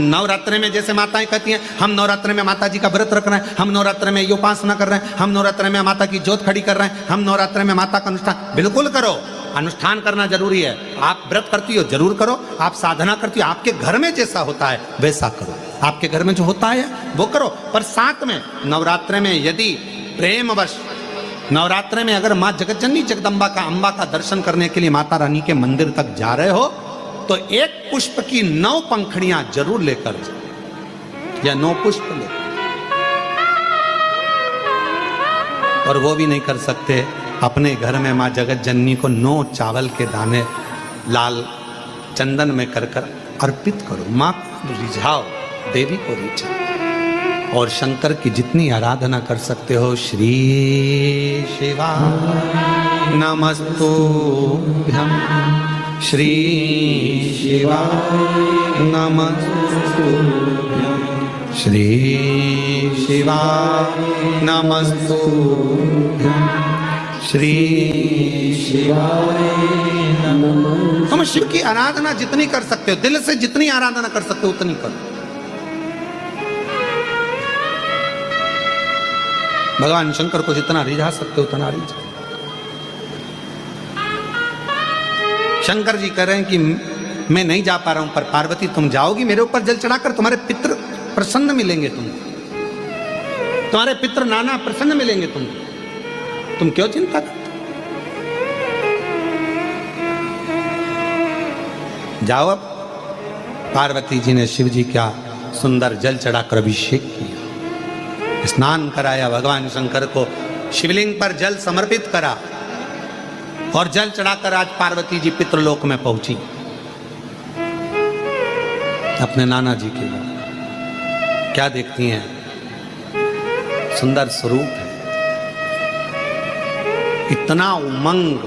नवरात्रि में जैसे माताएं कहती हैं हम नवरात्रि में माता जी का व्रत रख रहे हैं, हम नवरात्रि में ये उपासना कर रहे हैं, हम नवरात्रि में माता की ज्योत खड़ी कर रहे हैं, हम नवरात्रि में माता का अनुष्ठान, बिल्कुल करो, अनुष्ठान करना जरूरी है। आप व्रत करती हो जरूर करो, आप साधना करती हो, आपके घर में जैसा होता है वैसा करो, आपके घर में जो होता है वो करो। पर साथ में नवरात्रि में यदि प्रेमवश नवरात्रि में अगर माँ जगतजननी जगदम्बा का अम्बा का दर्शन करने के लिए माता रानी के मंदिर तक जा रहे हो तो एक पुष्प की 9 पंखड़ियां जरूर लेकर जाओ या 9 पुष्प लेकर, और वो भी नहीं कर सकते अपने घर में माँ जगत जननी को 9 चावल के दाने लाल चंदन में कर कर अर्पित करो। माँ रिझाओ, देवी को रिझाओ, और शंकर की जितनी आराधना कर सकते हो, श्री शिवा नमस्तुभ्यं, श्री शिवा नमस्तुभ्यं, श्री शिवा नमस्तुभ्यं, श्री शिवाय नमः। तुम शिव की आराधना जितनी कर सकते हो, दिल से जितनी आराधना कर सकते हो उतनी करो। भगवान शंकर को जितना रिझा सकते हो उतना रिझा। शंकर जी कह रहे हैं कि मैं नहीं जा पा रहा हूं, पर पार्वती तुम जाओगी मेरे ऊपर जल चढ़ाकर, तुम्हारे पितृ प्रसन्न मिलेंगे, तुम्हारे पितृ नाना प्रसन्न मिलेंगे, तुम क्यों चिंता करते? जाओ। अब पार्वती जी ने शिव जी का सुंदर जल चढ़ाकर अभिषेक किया, स्नान कराया, भगवान शंकर को शिवलिंग पर जल समर्पित करा और जल चढ़ाकर आज पार्वती जी पितृलोक में पहुंची अपने नाना जी के लिए। क्या देखती हैं? सुंदर स्वरूप है, इतना उमंग,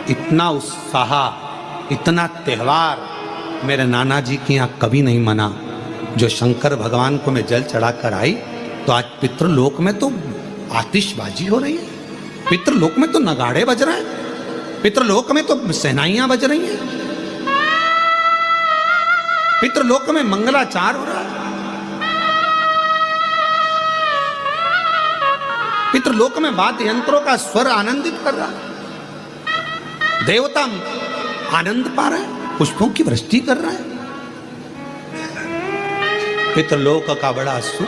इतना उत्साह, इतना त्योहार मेरे नाना जी के यहाँ कभी नहीं मना। जो शंकर भगवान को मैं जल चढ़ाकर आई तो आज पितृलोक में तो आतिशबाजी हो रही है, पितृलोक में तो नगाड़े बज रहे हैं, पितृलोक में तो सहनाइयां बज रही हैं, पितृलोक में मंगलाचार हो रहा है, पितृलोक में वाद्य यंत्रों का स्वर आनंदित कर रहा है, देवता आनंद पा रहे हैं, पुष्पों की वृष्टि कर रहे हैं। पितृलोक का बड़ा सुख।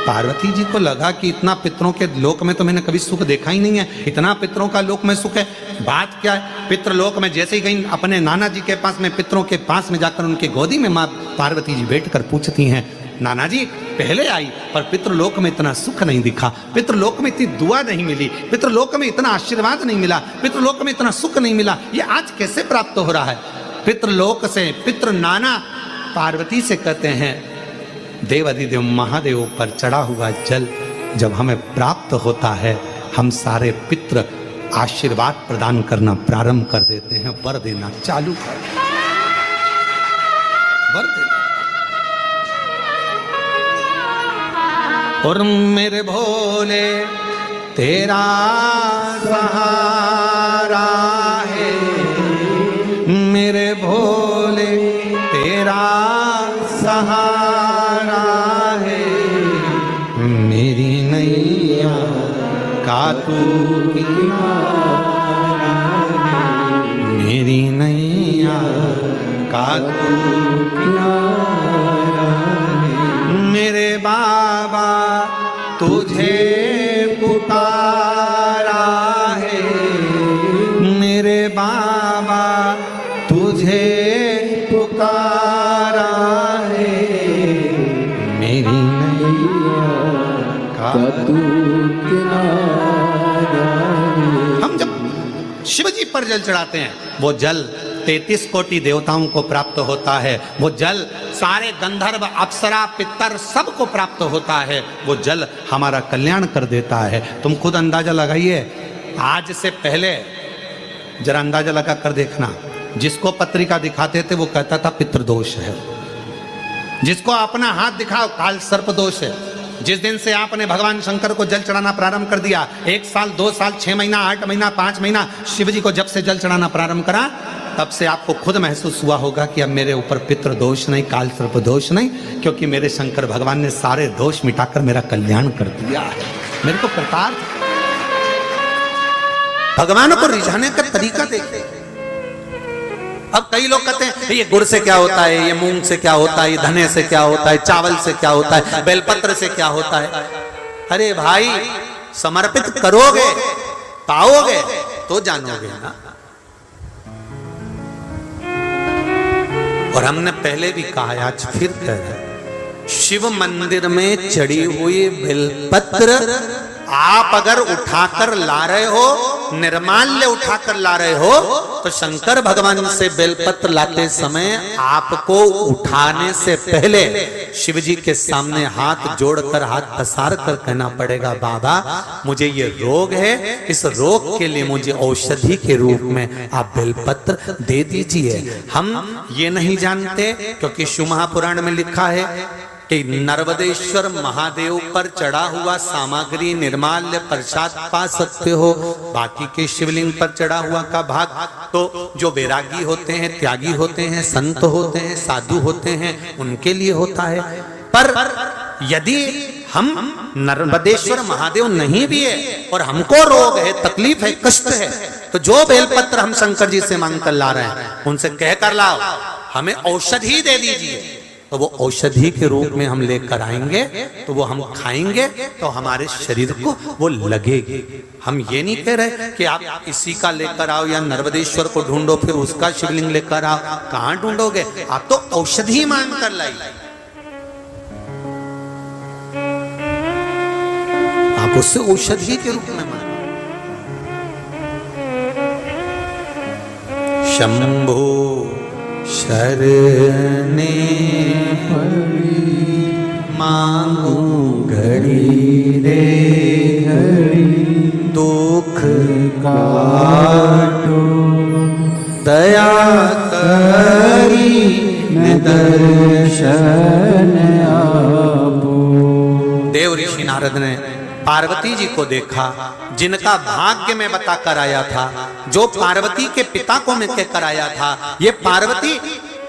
पार्वती जी को लगा कि इतना पितरों के लोक में तो मैंने कभी सुख देखा ही नहीं है, इतना पितरों का लोक में सुख है। बात क्या है? पितृलोक में जैसे ही गई अपने नाना जी के पास में, पितरों के पास में जाकर उनकी गोदी में माँ पार्वती जी बैठकर पूछती हैं, नाना जी पहले आई पर पितृलोक में इतना सुख नहीं दिखा, पितृलोक में इतनी दुआ नहीं मिली, पितृलोक में इतना आशीर्वाद नहीं मिला, पितृलोक में इतना सुख नहीं मिला, ये आज कैसे प्राप्त हो रहा है? पितृलोक से पितृ नाना पार्वती से कहते हैं, देवाधिदेव महादेव पर चढ़ा हुआ जल जब हमें प्राप्त होता है, हम सारे पितृ आशीर्वाद प्रदान करना प्रारंभ कर देते हैं, वर देना चालू कर, वर देना। और मेरे भोले तेरा सहारा है, मेरे भोले तेरा सहारा है, मेरी नैया का तू किनारा है, मेरी नैया का तू किनारा है, मेरे बाबा तुझे पुकारा है, मेरे बाबा तुझे पुकारा है, मेरी नैया का तू किनारा है। हम जब शिव जी पर जल चढ़ाते हैं, वो जल 33 कोटि देवताओं को प्राप्त होता है, वो जल सारे गंधर्व अप्सरा पितर सबको प्राप्त होता है, वो जल हमारा कल्याण कर देता है। तुम खुद अंदाजा लगाइए, आज से पहले जरा अंदाजा लगा कर देखना, जिसको पत्रिका दिखाते थे वो कहता था पितृदोष है, जिसको अपना हाथ दिखाओ काल सर्प दोष है। जिस दिन से आपने भगवान शंकर को जल चढ़ाना प्रारंभ कर दिया, 1 साल 2 साल 6 महीना 8 महीना 5 महीना शिव जी को जब से जल चढ़ाना प्रारंभ करा, तब से आपको खुद महसूस हुआ होगा कि अब मेरे ऊपर पितृ दोष नहीं, काल सर्प दोष नहीं, क्योंकि मेरे शंकर भगवान ने सारे दोष मिटाकर मेरा कल्याण कर दिया है। मेरे को कृतार्थ। भगवान को रिझाने का तरीका देखते। अब कई लोग कहते हैं ये गुड़ से क्या होता है, ये मूंग से क्या होता है, ये धने से क्या होता है, चावल से क्या होता है, बेलपत्र से क्या होता है। अरे भाई, समर्पित करोगे, पाओगे तो जानोगे ना। और हमने पहले भी कहा, आज फिर कह रहे, शिव मंदिर में चढ़ी हुई बेलपत्र आप अगर उठाकर ला रहे हो, निर्माल्य उठाकर ला रहे हो, तो शंकर भगवान से बेलपत्र लाते समय आपको उठाने से पहले शिव जी के सामने हाथ जोड़कर, हाथ पसार कर कहना पड़ेगा, बाबा मुझे ये रोग है, इस रोग के लिए मुझे औषधि के रूप में आप बेलपत्र दे दीजिए। हम ये नहीं जानते, क्योंकि शिव महापुराण में लिखा है कि नर्मदेश्वर महादेव पर चढ़ा हुआ सामग्री निर्माल्य प्रसाद पा सकते हो, बाकी के शिवलिंग पर चढ़ा हुआ का भाग तो जो वैरागी होते हैं, त्यागी होते हैं, संत होते हैं, साधु होते हैं, उनके लिए होता है। पर यदि हम नर्मदेश्वर महादेव नहीं भी है और हमको रोग है, तकलीफ है, कष्ट है, तो जो बेलपत्र हम शंकर जी से मांग कर ला रहे हैं, उनसे कह कर लाओ हमें औषधि दे दीजिए, तो वो औषधि के रूप में हम लेकर आएंगे, तो वो हम खाएंगे तो हमारे शरीर को वो लगेगी। हम ये नहीं कह रहे कि आप इसी का लेकर आओ या नर्मदेश्वर को ढूंढो फिर उसका शिवलिंग लेकर आओ। कहां ढूंढोगे? आप तो औषधि मांग कर लाइए, आप उससे औषधि के रूप में मांगो। शंभो शरणे पड़ी मांगू घड़ी रे घड़ी, दुख काटो दया करी दर्शन आपो। देव ऋषि नारद ने पार्वती जी को देखा, जिनका भाग्य में बताकर आया था, जो पार्वती के पिता को मैं कहकर आया था, ये पार्वती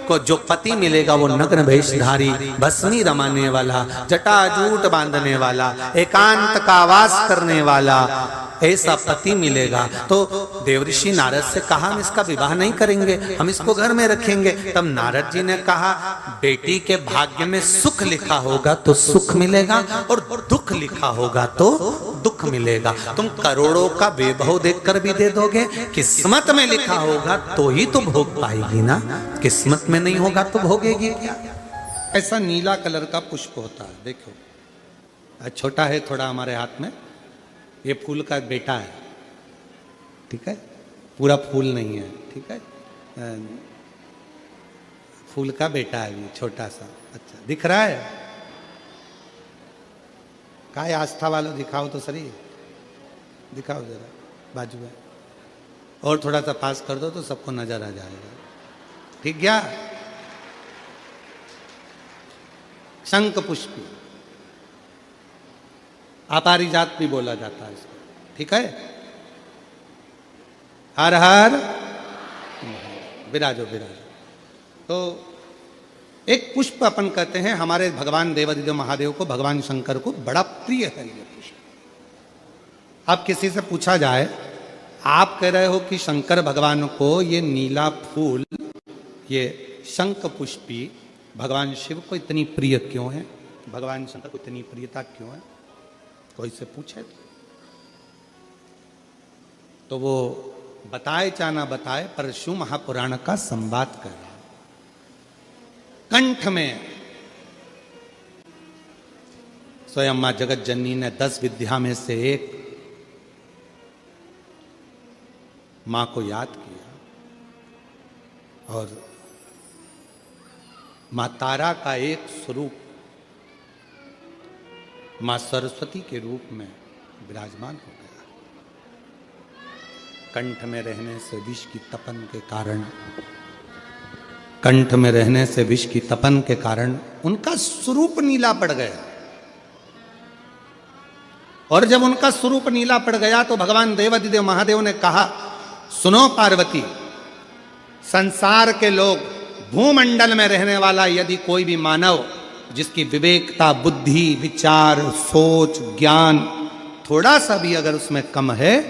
को जो पति मिलेगा वो नग्न वेशधारी, भस्मी रमाने वाला, जटाजूट बांधने वाला, एकांत का वास करने वाला, ऐसा पति मिलेगा। तो देवऋषि नारद से कहा हम इसका विवाह नहीं करेंगे, हम इसको घर में रखेंगे। तब नारद जी ने कहा बेटी के भाग्य में सुख लिखा होगा तो सुख मिलेगा और दुख लिखा होगा तो दुख मिलेगा। तुम करोड़ों का वैभव देखकर भी दे दोगे, किस्मत में लिखा होगा तो ही तो भोग पाएगी ना, किस्मत में नहीं होगा तो भोगेगी क्या। ऐसा नीला कलर का पुष्प होता है, देखो छोटा है थोड़ा हमारे हाथ में, ये फूल का बेटा है, ठीक है, पूरा फूल नहीं है, ठीक है, फूल का बेटा है ये छोटा सा। अच्छा दिख रहा है? काय आस्था वालों दिखाओ तो सही, दिखाओ जरा बाजू में, और थोड़ा सा पास कर दो तो सबको नजर आ जाएगा, ठीक क्या? शंख पुष्प, अपारिजात भी बोला जाता है इसको, ठीक है। हर हर विराजो विराजो। तो एक पुष्प अपन कहते हैं हमारे भगवान देवादिदेव महादेव को, भगवान शंकर को बड़ा प्रिय है ये पुष्प। अब किसी से पूछा जाए, आप कह रहे हो कि शंकर भगवान को ये नीला फूल, ये शंख पुष्पी भगवान शिव को इतनी प्रिय क्यों है, भगवान शंकर को इतनी प्रियता क्यों है, कोई से पूछे तो वो बताए चाहे ना बताए, पर शिव महापुराण का संवाद कर रहा। कंठ में स्वयं मां जगत जननी ने 10 विद्या में से एक मां को याद किया, और मां तारा का एक स्वरूप मां सरस्वती के रूप में विराजमान हो गया। कंठ में रहने से विष की तपन के कारण, कंठ में रहने से विष की तपन के कारण उनका स्वरूप नीला पड़ गया। और जब उनका स्वरूप नीला पड़ गया तो भगवान देवादिदेव महादेव ने कहा, सुनो पार्वती, संसार के लोग, भूमंडल में रहने वाला यदि कोई भी मानव जिसकी विवेकता, बुद्धि, विचार, सोच, ज्ञान थोड़ा सा भी अगर उसमें कम है,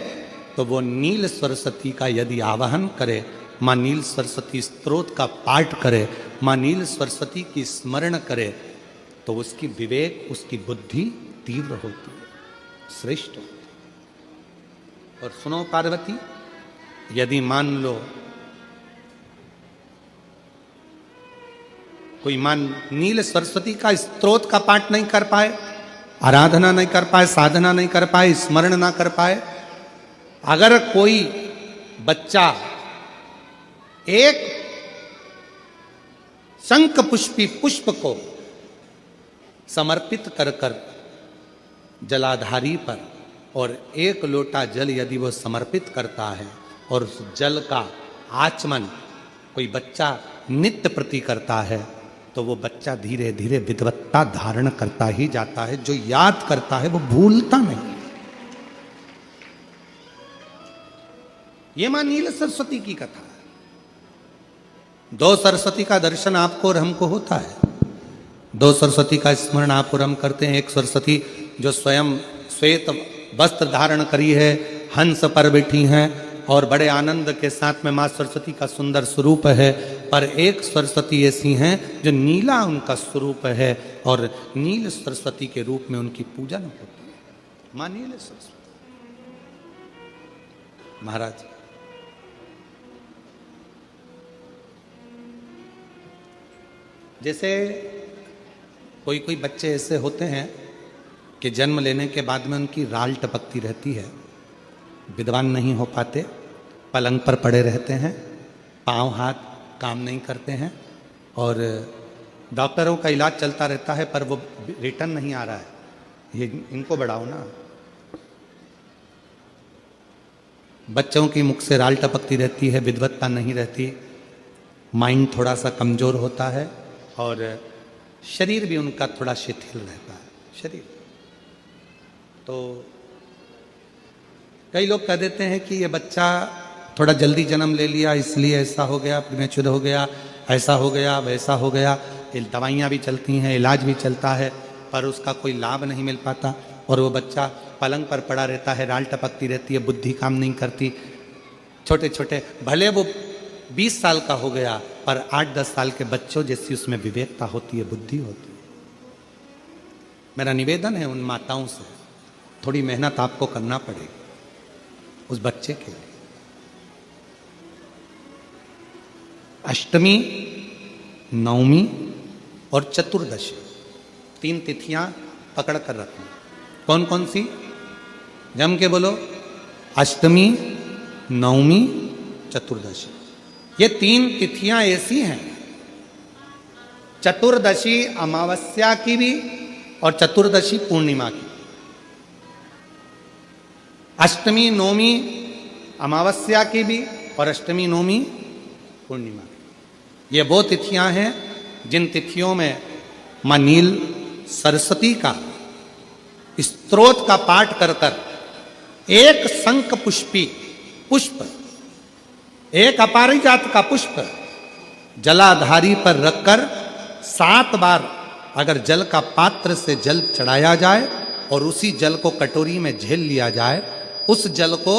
तो वो नील सरस्वती का यदि आवाहन करे, माँ नील सरस्वती स्तोत्र का पाठ करे, माँ नील सरस्वती की स्मरण करे, तो उसकी विवेक, उसकी बुद्धि तीव्र होती है, श्रेष्ठ होती है। और सुनो पार्वती, यदि मान लो कोई नील सरस्वती का स्तोत्र का पाठ नहीं कर पाए, आराधना नहीं कर पाए, साधना नहीं कर पाए, स्मरण ना कर पाए, अगर कोई बच्चा एक शंख पुष्पी पुष्प को समर्पित कर कर जलाधारी पर और एक लोटा जल यदि वो समर्पित करता है और उस जल का आचमन कोई बच्चा नित्य प्रति करता है, तो वो बच्चा धीरे धीरे विद्वत्ता धारण करता ही जाता है। जो याद करता है वो भूलता नहीं। ये मां नील सरस्वती की कथा है। दो सरस्वती का दर्शन आपको और हमको होता है, दो सरस्वती का स्मरण आप और हम करते हैं। एक सरस्वती जो स्वयं श्वेत वस्त्र धारण करी है, हंस पर बैठी हैं और बड़े आनंद के साथ में माँ सरस्वती का सुंदर स्वरूप है। पर एक सरस्वती ऐसी हैं जो नीला उनका स्वरूप है और नील सरस्वती के रूप में उनकी पूजन होती है। माँ नील सरस्वती। महाराज जैसे कोई कोई बच्चे ऐसे होते हैं कि जन्म लेने के बाद में उनकी राल टपकती रहती है, विद्वान नहीं हो पाते, पलंग पर पड़े रहते हैं, पांव हाथ काम नहीं करते हैं और डॉक्टरों का इलाज चलता रहता है पर वो रिटर्न नहीं आ रहा है। ये इनको बढ़ाओ ना। बच्चों की मुख से राल टपकती रहती है, विद्वत्ता नहीं रहती, माइंड थोड़ा सा कमजोर होता है और शरीर भी उनका थोड़ा शिथिल रहता है। शरीर तो कई लोग कह देते हैं कि ये बच्चा थोड़ा जल्दी जन्म ले लिया इसलिए ऐसा हो गया, प्रीमेच्योर हो गया, ऐसा हो गया, वैसा हो गया। दवाइयाँ भी चलती हैं, इलाज भी चलता है, पर उसका कोई लाभ नहीं मिल पाता और वो बच्चा पलंग पर पड़ा रहता है, राल टपकती रहती है, बुद्धि काम नहीं करती। छोटे छोटे भले वो 20 साल का हो गया पर 8-10 साल के बच्चों जैसी उसमें विवेकता होती है, बुद्धि होती है। मेरा निवेदन है उन माताओं से, थोड़ी मेहनत आपको करना पड़ेगी उस बच्चे के लिए। अष्टमी, नवमी और चतुर्दशी 3 तिथियां पकड़ कर रखना। कौन कौन सी? जम के बोलो। अष्टमी, नवमी, चतुर्दशी। ये 3 तिथियां ऐसी हैं, चतुर्दशी अमावस्या की भी और चतुर्दशी पूर्णिमा की। अष्टमी नवमी अमावस्या की भी और अष्टमी नवमी पूर्णिमा की। ये वो तिथियां हैं जिन तिथियों में मां नील सरस्वती का स्तोत्र का पाठ कर कर एक शंख पुष्पी पुष्प, एक अपारिजात का पुष्प जलाधारी पर रखकर 7 बार अगर जल का पात्र से जल चढ़ाया जाए और उसी जल को कटोरी में झेल लिया जाए, उस जल को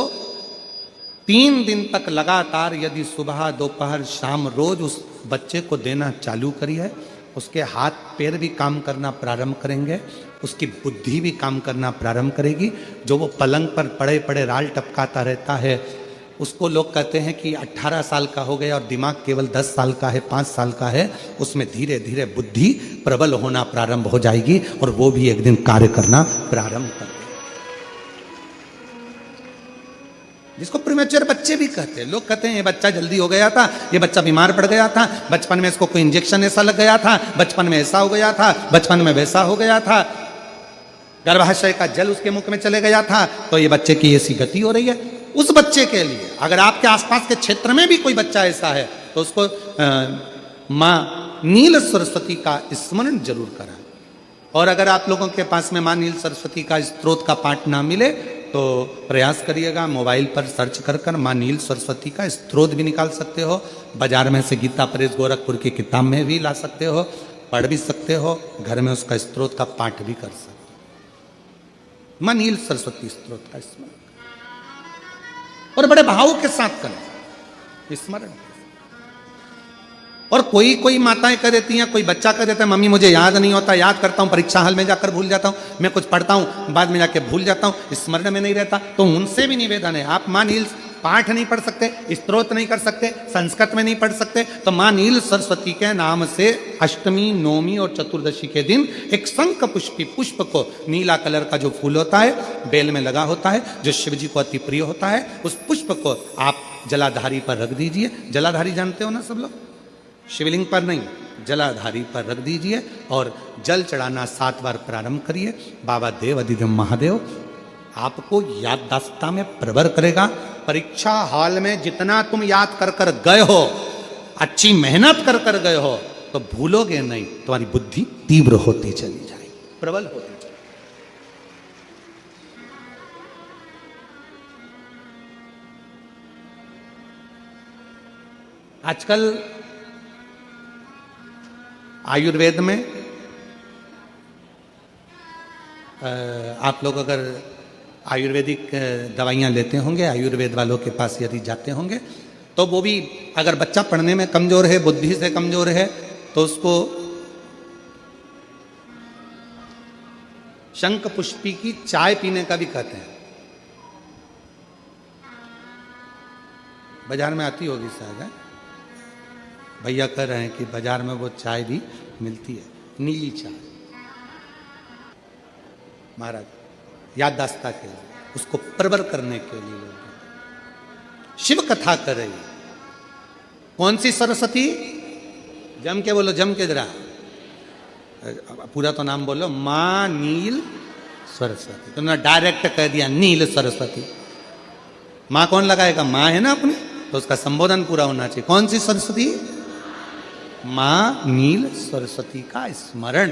3 दिन तक लगातार यदि सुबह दोपहर शाम रोज उस बच्चे को देना चालू करिए, उसके हाथ पैर भी काम करना प्रारंभ करेंगे, उसकी बुद्धि भी काम करना प्रारंभ करेगी। जो वो पलंग पर पड़े पड़े राल टपकाता रहता है, उसको लोग कहते हैं कि 18 साल का हो गया और दिमाग केवल 10 साल का है, 5 साल का है, उसमें धीरे धीरे बुद्धि प्रबल होना प्रारंभ हो जाएगी और वो भी एक दिन कार्य करना प्रारंभ कर, जिसको प्रीमेच्योर बच्चे भी कहते हैं। लोग कहते हैं ये बच्चा जल्दी हो गया था, ये बच्चा बीमार पड़ गया था, बचपन में इसको कोई इंजेक्शन ऐसा लग गया था, बचपन में ऐसा हो गया था, बचपन में वैसा हो गया था, गर्भाशय का जल उसके मुख में चले गया था, तो ये बच्चे की ऐसी गति हो रही है। उस बच्चे के लिए अगर आपके आसपास के क्षेत्र में भी कोई बच्चा ऐसा है तो उसको मां नील सरस्वती का स्मरण जरूर कराएं। और अगर आप लोगों के पास में मां नील सरस्वती का स्तोत्र का पाठ ना मिले तो प्रयास करिएगा, मोबाइल पर सर्च कर कर माँ नील सरस्वती का स्त्रोत भी निकाल सकते हो। बाजार में से गीता प्रेस गोरखपुर की किताब में भी ला सकते हो, पढ़ भी सकते हो, घर में उसका स्त्रोत का पाठ भी कर सकते हो। माँ नील सरस्वती स्त्रोत का स्मरण और बड़े भाव के साथ करें स्मरण। और कोई कोई माताएं कर देती हैं, कोई बच्चा कर देता है, मम्मी मुझे याद नहीं होता, याद करता हूं परीक्षा हॉल में जाकर भूल जाता हूं, मैं कुछ पढ़ता हूं बाद में जाके भूल जाता हूं, स्मरण में नहीं रहता। तो उनसे भी निवेदन है, आप माँ नील पाठ नहीं पढ़ सकते, स्तोत्र नहीं कर सकते, संस्कृत में नहीं पढ़ सकते, तो माँ नील सरस्वती के नाम से अष्टमी, नवमी और चतुर्दशी के दिन एक शंख पुष्पी पुष्प को, नीला कलर का जो फूल होता है बेल में लगा होता है, जो शिव जी को अति प्रिय होता है, उस पुष्प को आप जलाधारी पर रख दीजिए। जलाधारी जानते हो ना सब लोग, शिवलिंग पर नहीं, जलाधारी पर रख दीजिए और जल चढ़ाना 7 बार प्रारंभ करिए। बाबा देव अधिदेव महादेव आपको याददाश्ता में प्रवर करेगा। परीक्षा हॉल में जितना तुम याद कर कर गए हो, अच्छी मेहनत कर कर गए हो, तो भूलोगे नहीं, तुम्हारी बुद्धि तीव्र होती चली जाएगी, प्रबल होती चली। आजकल आयुर्वेद में आप लोग अगर आयुर्वेदिक दवाइयाँ लेते होंगे, आयुर्वेद वालों के पास यदि जाते होंगे, तो वो भी अगर बच्चा पढ़ने में कमज़ोर है, बुद्धि से कमज़ोर है, तो उसको शंख पुष्पी की चाय पीने का भी कहते हैं। बाजार में आती होगी शायद, है? भैया कह रहे हैं कि बाजार में वो चाय भी मिलती है, नीली चाय। महाराज याददाश्ता के लिए, उसको प्रबर करने के लिए लोग शिव कथा कर रही है। कौन सी सरस्वती? जम के बोलो, जम के जरा, पूरा तो नाम बोलो, माँ नील सरस्वती। तुमने डायरेक्ट कह दिया नील सरस्वती। माँ कौन लगाएगा? माँ है ना अपनी, तो उसका संबोधन पूरा होना चाहिए। कौन सी सरस्वती? माँ नील सरस्वती का स्मरण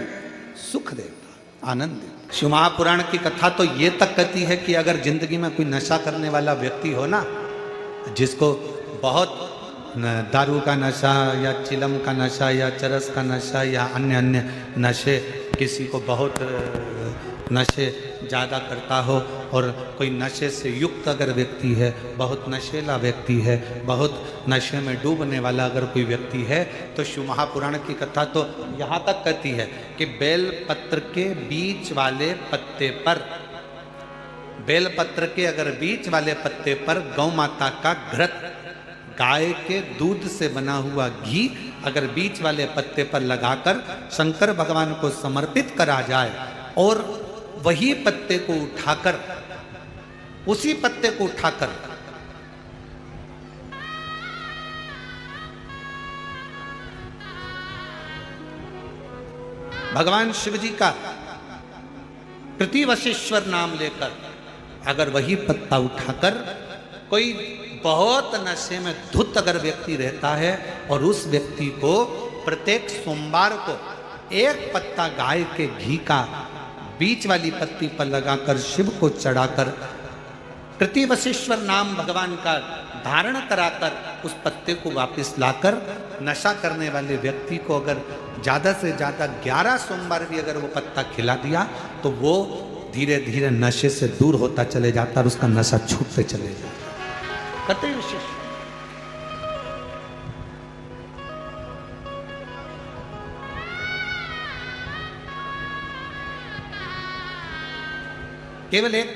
सुख देता, आनंद देता। शिव महापुराण की कथा तो ये तक कहती है कि अगर जिंदगी में कोई नशा करने वाला व्यक्ति हो ना, जिसको बहुत दारू का नशा या चिलम का नशा या चरस का नशा या अन्य अन्य नशे, किसी को बहुत नशे ज़्यादा करता हो, और कोई नशे से युक्त अगर व्यक्ति है, बहुत नशेला व्यक्ति है, बहुत नशे में डूबने वाला अगर कोई व्यक्ति है, तो शिव महापुराण की कथा तो यहाँ तक कहती है कि बेल पत्र के बीच वाले पत्ते पर, बेल पत्र के अगर बीच वाले पत्ते पर गौ माता का घृत, गाय के दूध से बना हुआ घी अगर बीच वाले पत्ते पर लगाकर शंकर भगवान को समर्पित करा जाए, और वही पत्ते को उठाकर, उसी पत्ते को उठाकर भगवान शिव जी का प्रतिवशेश्वर नाम लेकर, अगर वही पत्ता उठाकर कोई बहुत नशे में धुत अगर व्यक्ति रहता है, और उस व्यक्ति को प्रत्येक सोमवार को एक पत्ता गाय के घी का बीच वाली पत्ती पर लगाकर शिव को चढ़ाकर प्रतिवशेश्वर नाम भगवान का धारण कराकर उस पत्ते को वापस लाकर नशा करने वाले व्यक्ति को अगर ज़्यादा से ज़्यादा 11 सोमवार भी अगर वो पत्ता खिला दिया, तो वो धीरे धीरे नशे से दूर होता चले जाता और उसका नशा छूटते चले जाता। कते विशेष केवल एक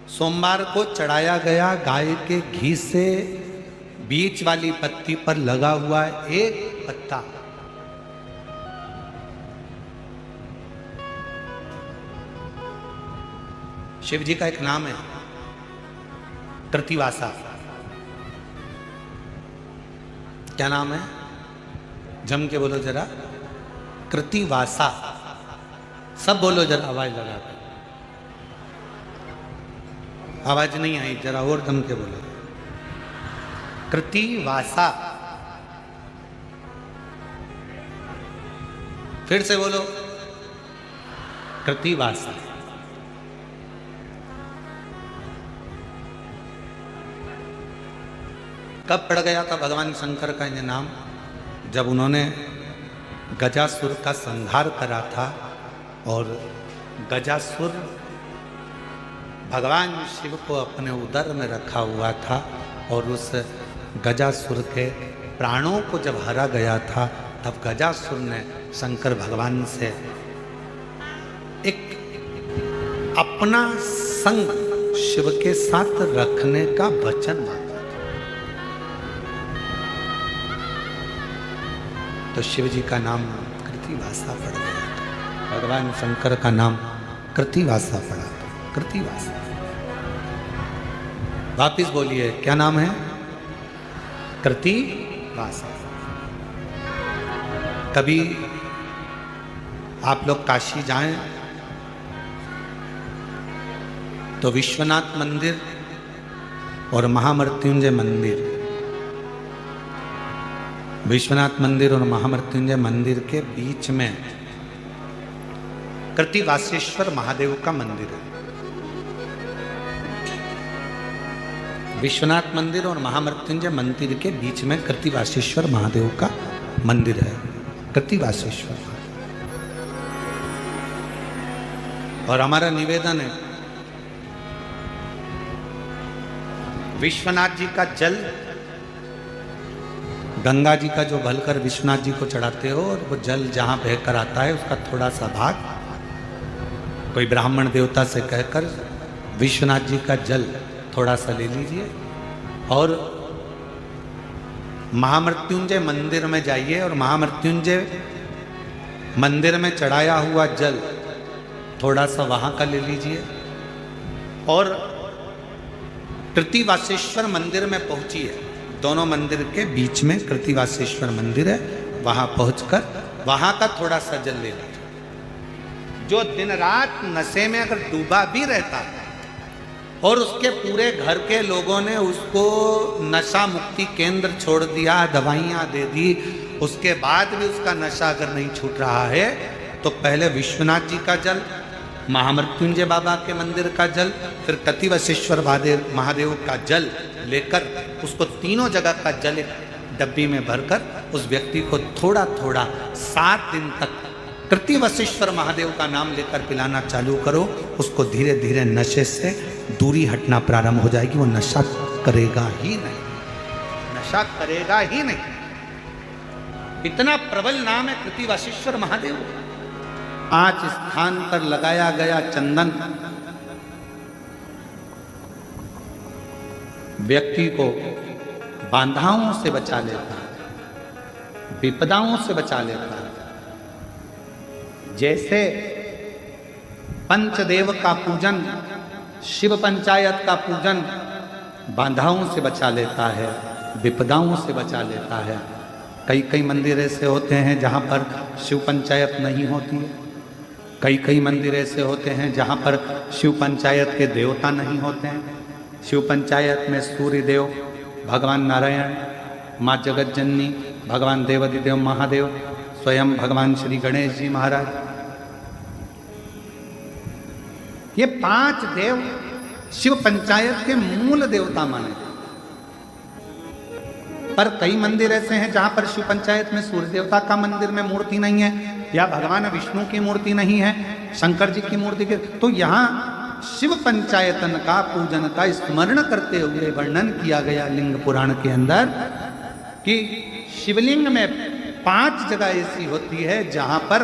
सोमवार को चढ़ाया गया गाय के घी से बीच वाली पत्ती पर लगा हुआ एक पत्ता, शिव जी का एक नाम है कृतिवासा। क्या नाम है? जम के बोलो जरा, कृतिवासा। सब बोलो जरा आवाज लगाकर। आवाज नहीं आई, जरा और दम के बोलो। कृतिवासा। फिर से बोलो, कृतिवासा। कब पड़ गया था भगवान शंकर का ये नाम? जब उन्होंने गजासुर का संहार करा था और गजासुर भगवान शिव को अपने उदर में रखा हुआ था और उस गजासुर के प्राणों को जब हरा गया था, तब गजासुर ने शंकर भगवान से एक अपना संग शिव के साथ रखने का वचन मांगा। तो शिव जी का नाम कृतिवासा पड़ गया था, भगवान शंकर का नाम कृतिवासा पड़ा था, कृतिवासा। वापिस बोलिए, क्या नाम है? कृतिवासा। कभी आप लोग काशी जाएं तो विश्वनाथ मंदिर और महामृत्युंजय मंदिर, विश्वनाथ मंदिर और महामृत्युंजय मंदिर के बीच में कृतिवासेश्वर महादेव का मंदिर है। विश्वनाथ मंदिर और महामृत्युंजय मंदिर के बीच में कृतिवासेश्वर महादेव का मंदिर है, कृतिवासेश्वर। और हमारा निवेदन है, विश्वनाथ जी का जल गंगा जी का जो भलकर विश्वनाथ जी को चढ़ाते हो, और वो जल जहां बहकर आता है उसका थोड़ा सा भाग कोई ब्राह्मण देवता से कहकर विश्वनाथ जी का जल थोड़ा सा ले लीजिए और महामृत्युंजय मंदिर में जाइए और महामृत्युंजय मंदिर में चढ़ाया हुआ जल थोड़ा सा वहां का ले लीजिए और कृतिवासेश्वर मंदिर में पहुंचिए। दोनों मंदिर के बीच में कृतिवासेश्वर मंदिर है, वहां पहुंचकर वहां का थोड़ा सा जल ले लीजिए। जो दिन रात नशे में अगर डूबा भी रहता है और उसके पूरे घर के लोगों ने उसको नशा मुक्ति केंद्र छोड़ दिया, दवाइयाँ दे दी, उसके बाद भी उसका नशा अगर नहीं छूट रहा है तो पहले विश्वनाथ जी का जल, महामृत्युंजय बाबा के मंदिर का जल, फिर कृतिवासेश्वर महादेव का जल लेकर उसको तीनों जगह का जल एक डब्बी में भरकर उस व्यक्ति को थोड़ा थोड़ा 7 दिन तक कृतिवासेश्वर महादेव का नाम लेकर पिलाना चालू करो। उसको धीरे धीरे नशे से दूरी हटना प्रारंभ हो जाएगी, वो नशा करेगा ही नहीं, नशा करेगा ही नहीं। इतना प्रबल नाम है कृतिवासेश्वर महादेव। 5 स्थान पर लगाया गया चंदन व्यक्ति को बाधाओं से बचा लेता है, विपदाओं से बचा लेता है। जैसे पंचदेव का पूजन, शिव पंचायत का पूजन बाधाओं से बचा लेता है, विपदाओं से बचा लेता है। कई कई मंदिर ऐसे होते हैं जहाँ पर शिव पंचायत नहीं होती है, कई कई मंदिर ऐसे होते हैं जहाँ पर शिव पंचायत के देवता नहीं होते हैं। शिव पंचायत में सूर्य देव, भगवान नारायण, माँ जगत जननी, भगवान देवाधिदेव महादेव, स्वयं भगवान श्री गणेश जी महाराज, ये 5 देव शिव पंचायत के मूल देवता माने। पर कई मंदिर ऐसे हैं जहां पर शिव पंचायत में सूर्य देवता का मंदिर में मूर्ति नहीं है, या भगवान विष्णु की मूर्ति नहीं है, शंकर जी की मूर्ति के, तो यहाँ शिव पंचायतन का पूजन का स्मरण करते हुए वर्णन किया गया लिंग पुराण के अंदर कि शिवलिंग में 5 जगह ऐसी होती है जहां पर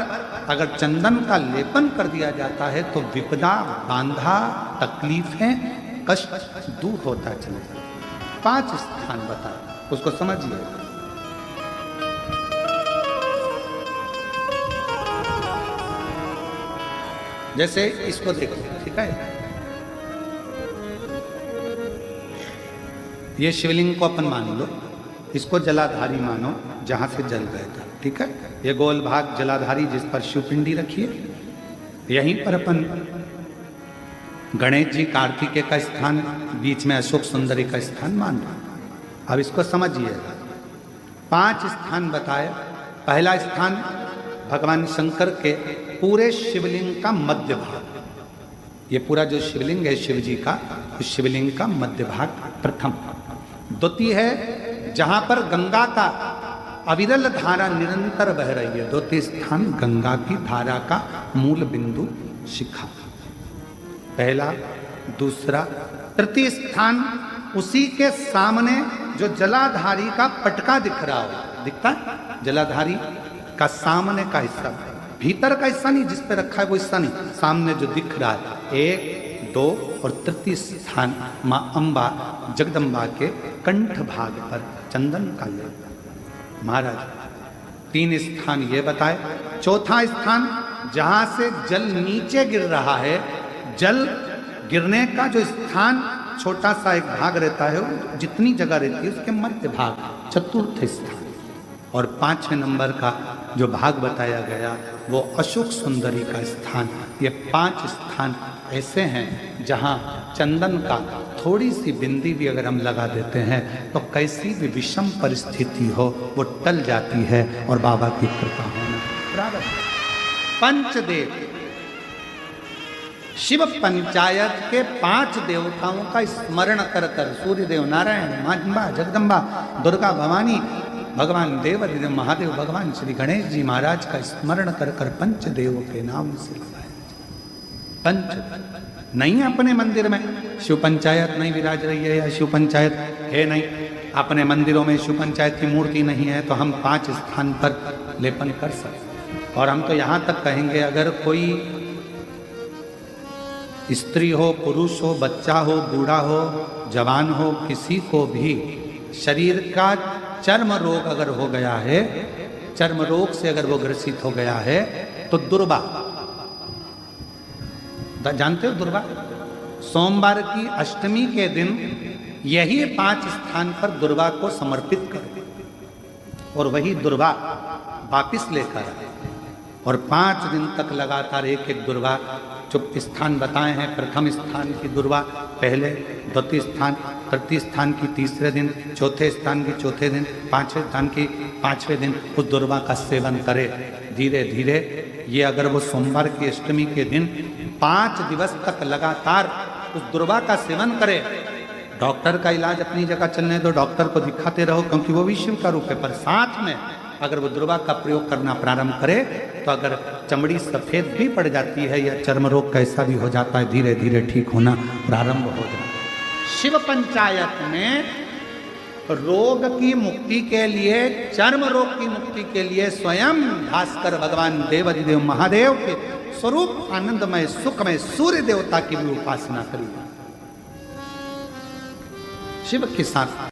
अगर चंदन का लेपन कर दिया जाता है तो विपदा, बांधा, तकलीफें, कष्ट दूर होता चले जाता। 5 स्थान बताए, उसको समझिए। जैसे इसको देखो, ठीक है, ये शिवलिंग को अपन मान लो, इसको जलाधारी मानो जहां से जल गए था, ठीक है। ये गोल भाग जलाधारी जिस पर शिवपिंडी रखिए, यहीं पर अपन गणेश जी, कार्तिकेय का स्थान, बीच में अशोक सुंदरी का स्थान मान लो। अब इसको समझिएगा। 5 स्थान बताए। पहला स्थान भगवान शंकर के पूरे शिवलिंग का मध्य भाग, ये पूरा जो शिवलिंग है शिव जी का, उस शिवलिंग का मध्य भाग प्रथम। द्वितीय है जहां पर गंगा का अविरल धारा निरंतर बह रही है। द्वितीय स्थान गंगा की धारा का मूल बिंदु शिखा, पहला, दूसरा। तृतीय स्थान उसी के सामने जो जलाधारी का पटका दिख रहा हो, दिखता है जलाधारी का सामने का हिस्सा, भीतर का हिस्सा नहीं, जिस पे रखा है वो हिस्सा नहीं, सामने जो दिख रहा है। 1, 2 और तृतीय स्थान मां अंबा जगदम्बा के कंठ भाग पर चंदन का लेप। महाराज 3 स्थान ये बताए। चौथा स्थान जहां से जल नीचे गिर रहा है, जल गिरने का जो स्थान छोटा सा एक भाग रहता है, जितनी जगह रहती है उसके मध्य भाग, चतुर्थ स्थान। और 5वें नंबर का जो भाग बताया गया वो अशोक सुंदरी का स्थान। ये 5 स्थान ऐसे हैं जहां चंदन का थोड़ी सी बिंदी भी अगर हम लगा देते हैं तो कैसी भी विषम परिस्थिति हो वो टल जाती है और बाबा की कृपा होना प्रारंभ। पंचदेव, शिव पंचायत के 5 देवताओं का स्मरण कर कर, सूर्य देव, नारायण, मां अंबा, जगदम्बा, दुर्गा भवानी, भगवान देवाधिदेव महादेव, भगवान श्री गणेश जी महाराज का स्मरण कर कर पंचदेव के नाम से लगाया। पंच नहीं अपने मंदिर में शिव पंचायत नहीं विराज रही है या शिव पंचायत है नहीं, अपने मंदिरों में शिव पंचायत की मूर्ति नहीं है, तो हम 5 स्थान पर लेपन कर सकते। और हम तो यहाँ तक कहेंगे अगर कोई स्त्री हो, पुरुष हो, बच्चा हो, बूढ़ा हो, जवान हो, किसी को भी शरीर का चर्म रोग अगर हो गया है, चर्म रोग से अगर वो ग्रसित हो गया है तो दुर्वा, जानते हो दुर्वा, सोमवार की अष्टमी के दिन यही 5 स्थान पर दुर्वा को समर्पित करो और वही दुर्वा वापिस लेकर आए। और 5 दिन तक लगातार एक एक दुर्वा, जो स्थान बताए हैं, प्रथम स्थान की दुर्वा पहले, द्वितीय स्थान, तृतीय स्थान की तीसरे दिन, चौथे स्थान की चौथे दिन, 5वें स्थान की 5वें दिन उस दुर्वा का सेवन करे धीरे धीरे। ये अगर वो सोमवार की अष्टमी के दिन 5 दिवस तक लगातार उस दुर्वा का सेवन करे, डॉक्टर का इलाज अपनी जगह चलने दो, डॉक्टर को दिखाते रहो क्योंकि वो भी शिव का रूप है, पर साथ में अगर वो दुर्वा का प्रयोग करना प्रारंभ करे तो अगर चमड़ी सफेद भी पड़ जाती है या चर्म रोग कैसा भी हो जाता है, धीरे धीरे ठीक होना प्रारंभ हो जाता है। शिव पंचायत में रोग की मुक्ति के लिए, चर्म रोग की मुक्ति के लिए स्वयं भास्कर भगवान देवाधिदेव महादेव के स्वरूप आनंदमय सुखमय सूर्य देवता की भी उपासना करी शिव के साथ।